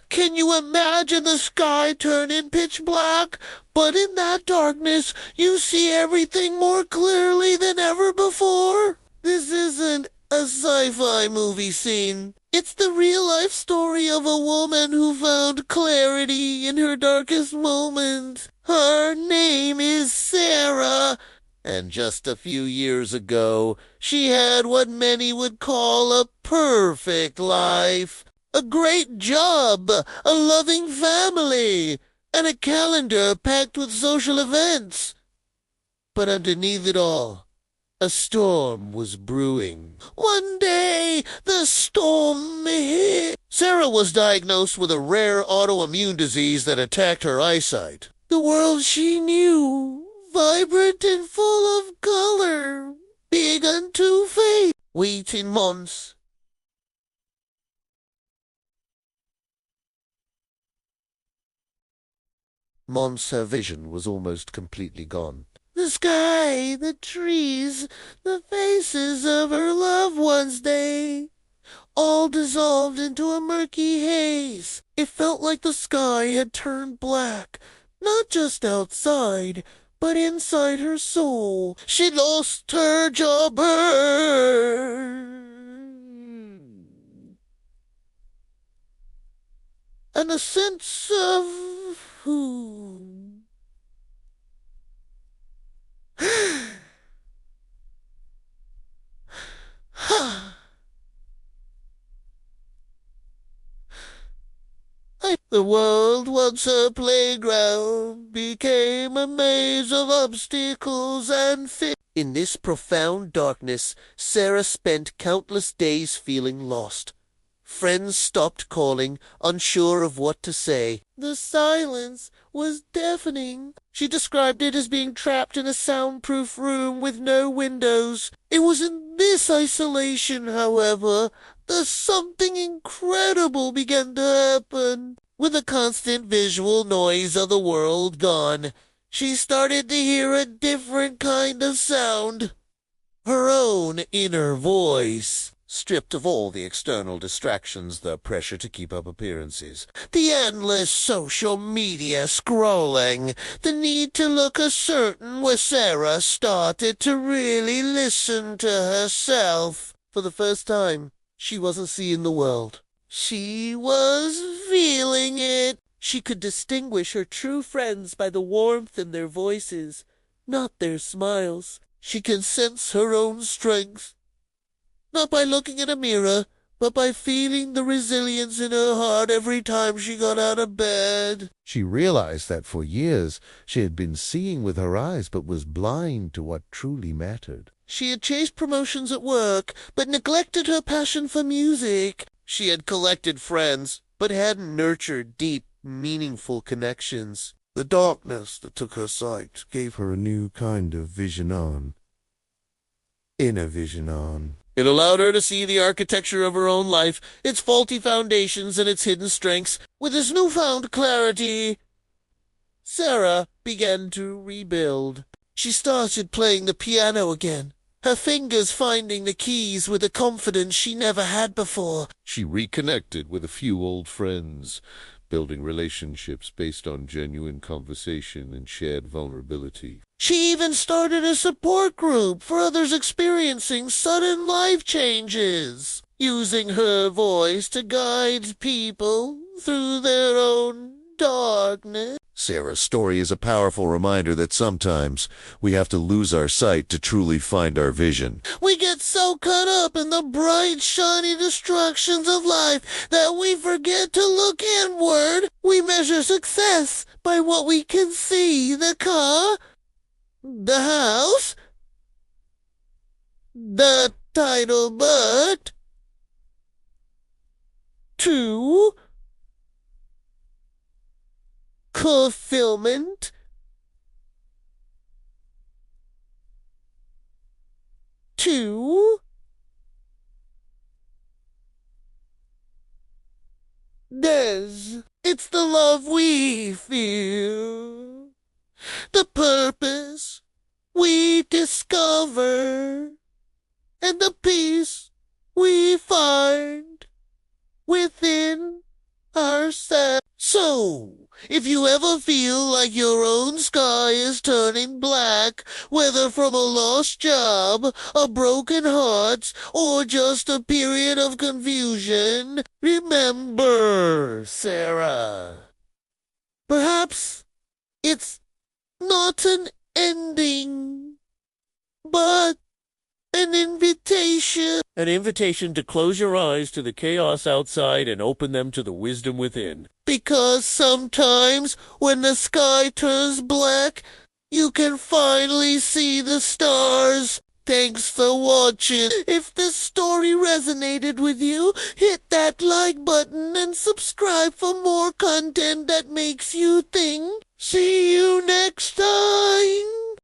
Can you imagine the sky turning pitch black? But in that darkness, you see everything more clearly than ever before. This isn't a sci-fi movie scene. It's the real-life story of a woman who found clarity in her darkest moments. Her name is Sarah. And just a few years ago, she had what many would call a perfect life. A great job, a loving family, and a calendar packed with social events. But underneath it all, a storm was brewing. One day, the storm hit. Sarah was diagnosed with a rare autoimmune disease that attacked her eyesight. The world she knew, vibrant and full of color, began to fade. Waiting months. Months her vision was almost completely gone. The sky, the trees, the faces of her loved ones, they all dissolved into a murky haze. It felt like the sky had turned black, not just outside, but inside her soul. She lost her job, and a sense of who. The world, once a playground, became a maze of obstacles and fear. In this profound darkness, Sarah spent countless days feeling lost. Friends stopped calling, unsure of what to say. The silence was deafening. She described it as being trapped in a soundproof room with no windows. It was in this isolation, however, that something incredible began to happen. With the constant visual noise of the world gone, she started to hear a different kind of sound. Her own inner voice, stripped of all the external distractions, the pressure to keep up appearances, the endless social media scrolling, the need to look a certain way. Sarah started to really listen to herself. For the first time, she wasn't seeing the world. She was feeling it. She could distinguish her true friends by the warmth in their voices, not their smiles. She could sense her own strength, not by looking in a mirror, but by feeling the resilience in her heart every time she got out of bed. She realized that for years she had been seeing with her eyes but was blind to what truly mattered. She had chased promotions at work, but neglected her passion for music. She had collected friends, but hadn't nurtured deep, meaningful connections. The darkness that took her sight Gave her a new kind of vision on. Inner vision on. It allowed her to see the architecture of her own life, its faulty foundations and its hidden strengths. With this newfound clarity, Sarah began to rebuild. She started playing the piano again, her fingers finding the keys with a confidence she never had before. She reconnected with a few old friends, building relationships based on genuine conversation and shared vulnerability. She even started a support group for others experiencing sudden life changes, using her voice to guide people through their own darkness. Sarah's story is a powerful reminder that sometimes we have to lose our sight to truly find our vision. We get so caught up in the bright, shiny distractions of life that we forget to look inward. We measure success by what we can see: the car, the house, the title, but two, fulfillment, two, it's the love we feel, the purpose we discover, and the peace we find within ourselves. So, if you ever feel like your own sky is turning black, whether from a lost job, a broken heart, or just a period of confusion, remember, Sarah. Perhaps it's not an ending, but an invitation. An invitation to close your eyes to the chaos outside and open them to the wisdom within. Because sometimes, when the sky turns black, you can finally see the stars. Thanks for watching. If this story resonated with you, hit that like button and subscribe for more content that makes you think. See you next time.